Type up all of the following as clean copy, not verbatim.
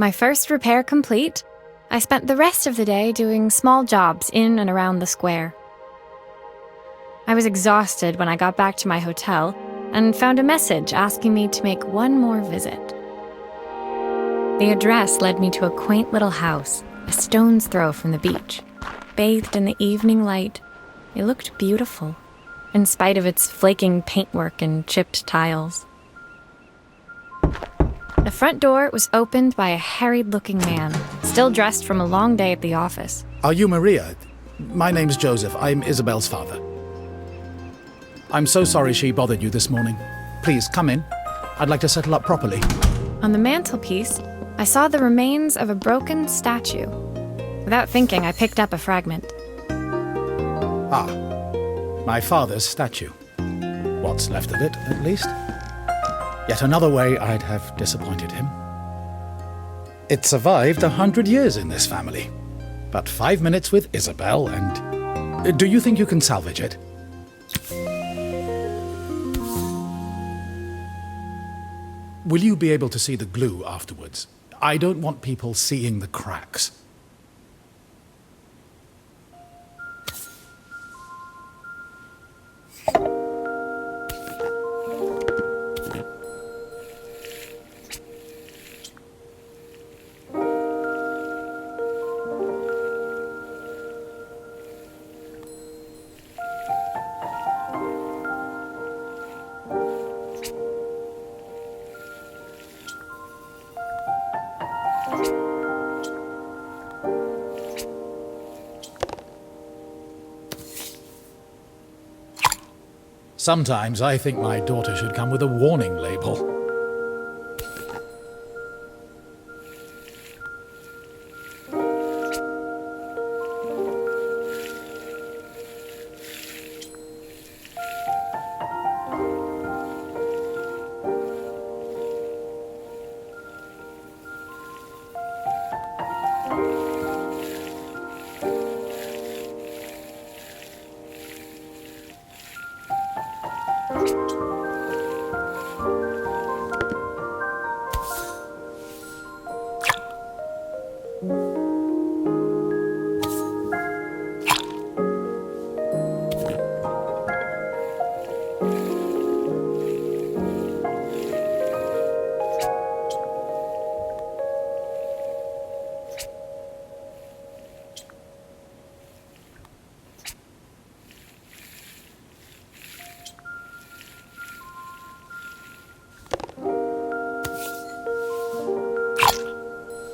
My first repair complete, I spent the rest of the day doing small jobs in and around the square. I was exhausted when I got back to my hotel and found a message asking me to make one more visit. The address led me to a quaint little house, a stone's throw from the beach. Bathed in the evening light, it looked beautiful, in spite of its flaking paintwork and chipped tiles. The front door was opened by a harried-looking man, still dressed from a long day at the office. Are you Maria? My name's Joseph. I'm Isabel's father. I'm so sorry she bothered you this morning. Please, come in. I'd like to settle up properly. On the mantelpiece, I saw the remains of a broken statue. Without thinking, I picked up a fragment. Ah, my father's statue. What's left of it, at least. Yet another way I'd have disappointed him. It survived 100 years in this family. But 5 minutes with Isabel and... Do you think you can salvage it? Will you be able to see the glue afterwards? I don't want people seeing the cracks. Sometimes I think my daughter should come with a warning label.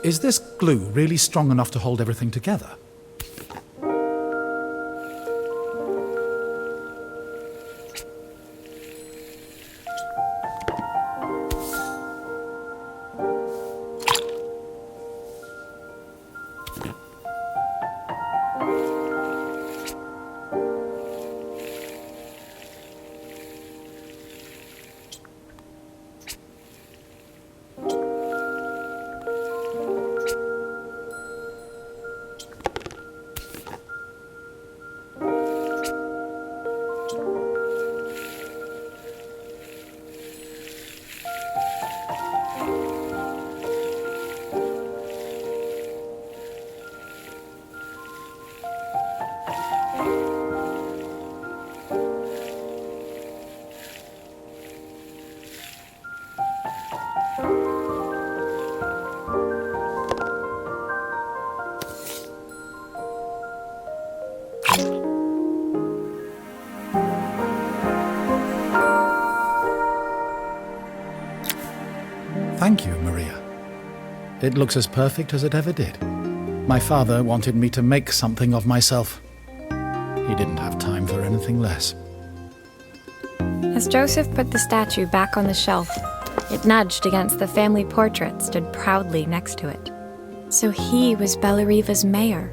Is this glue really strong enough to hold everything together? Thank you, Maria. It looks as perfect as it ever did. My father wanted me to make something of myself. He didn't have time for anything less. As Joseph put the statue back on the shelf, it nudged against the family portrait stood proudly next to it. So he was Bellariva's mayor.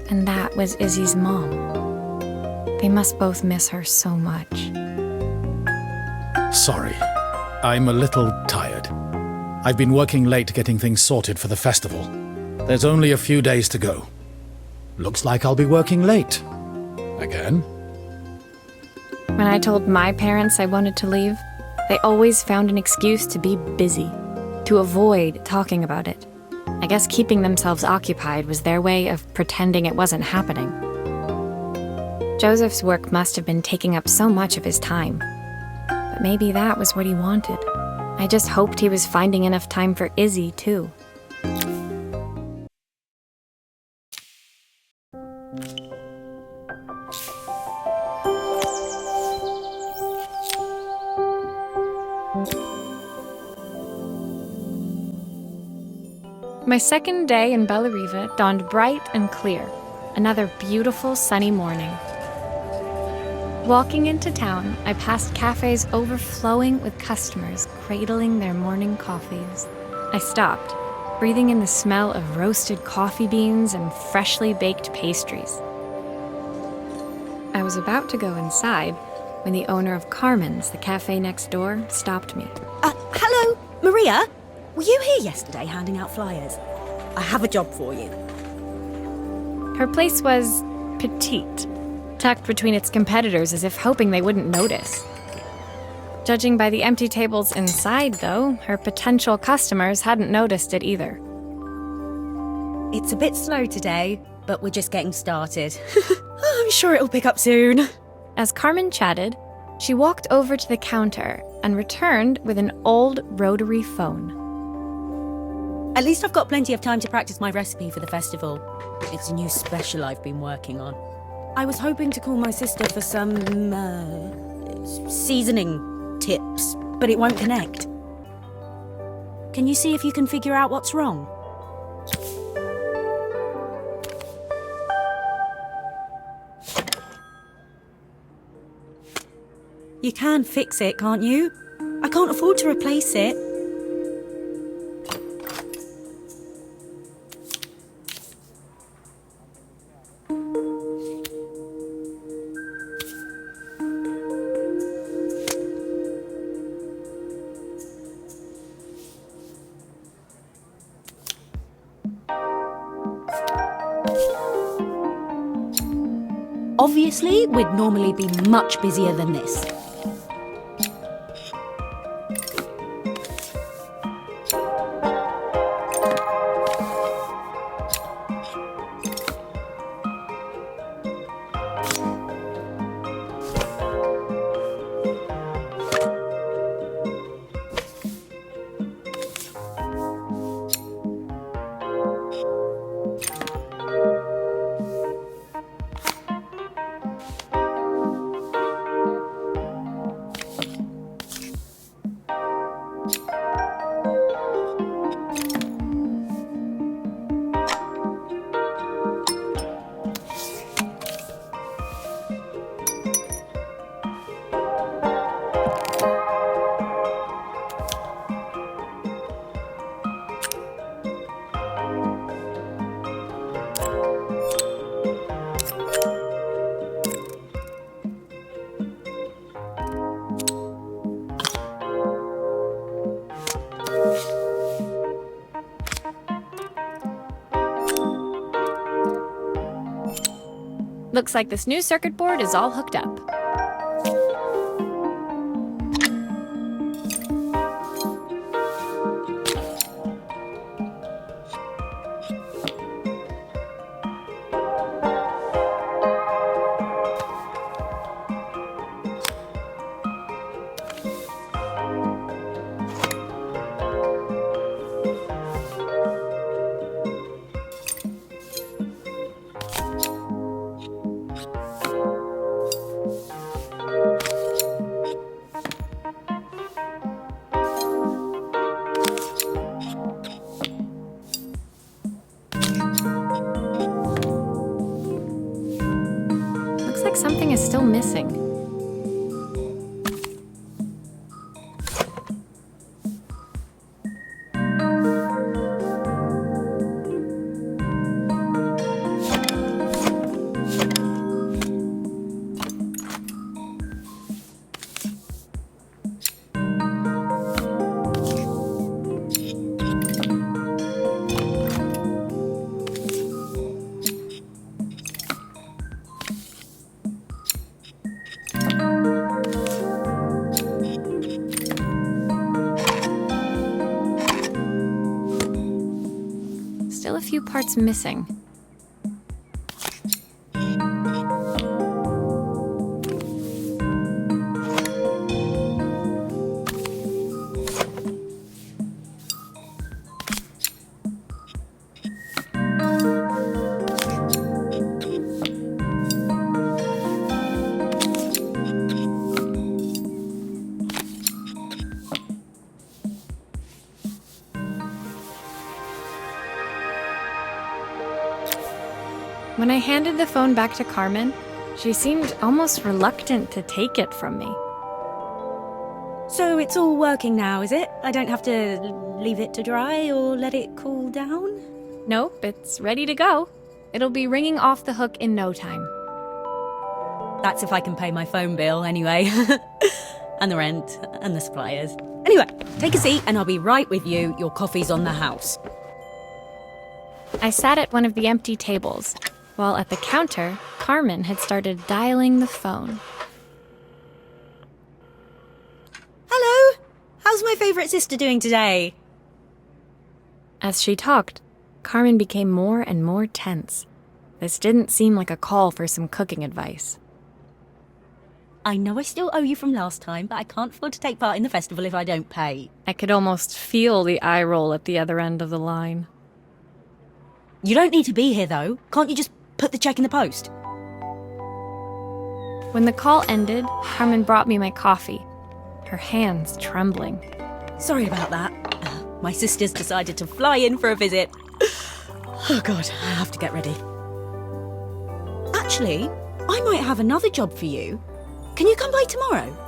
And that was Izzy's mom. They must both miss her so much. Sorry. I'm a little tired. I've been working late getting things sorted for the festival. There's only a few days to go. Looks like I'll be working late. Again. When I told my parents I wanted to leave, they always found an excuse to be busy. to avoid talking about it. I guess keeping themselves occupied was their way of pretending it wasn't happening. Joseph's work must have been taking up so much of his time. But maybe that was what he wanted. I just hoped he was finding enough time for Izzy, too. My second day in Bellariva dawned bright and clear. Another beautiful sunny morning. Walking into town, I passed cafes overflowing with customers cradling their morning coffees. I stopped, breathing in the smell of roasted coffee beans and freshly baked pastries. I was about to go inside when the owner of Carmen's, the cafe next door, stopped me. Hello, Maria? Were you here yesterday handing out flyers? I have a job for you. Her place was petite, tucked between its competitors as if hoping they wouldn't notice. Judging by the empty tables inside, though, her potential customers hadn't noticed it either. It's a bit slow today, but we're just getting started. I'm sure it'll pick up soon. As Carmen chatted, she walked over to the counter and returned with an old rotary phone. At least I've got plenty of time to practice my recipe for the festival. It's a new special I've been working on. I was hoping to call my sister for some, seasoning tips, but it won't connect. Can you see if you can figure out what's wrong? You can fix it, can't you? I can't afford to replace it. Obviously, we'd normally be much busier than this. Looks like this new circuit board is all hooked up. Something is still missing. part's missing. When I handed the phone back to Carmen, she seemed almost reluctant to take it from me. So it's all working now, is it? I don't have to leave it to dry or let it cool down? Nope, it's ready to go. It'll be ringing off the hook in no time. That's if I can pay my phone bill anyway. And the rent and the suppliers. Anyway, take a seat and I'll be right with you. Your coffee's on the house. I sat at one of the empty tables, while at the counter, Carmen had started dialing the phone. Hello? How's my favourite sister doing today? As she talked, Carmen became more and more tense. This didn't seem like a call for some cooking advice. I know I still owe you from last time, but I can't afford to take part in the festival if I don't pay. I could almost feel the eye roll at the other end of the line. You don't need to be here though. Can't you just put the check in the post? When the call ended, Carmen brought me my coffee, her hands trembling. Sorry about that. My sister's decided to fly in for a visit. Oh God, I have to get ready. Actually, I might have another job for you. Can you come by tomorrow?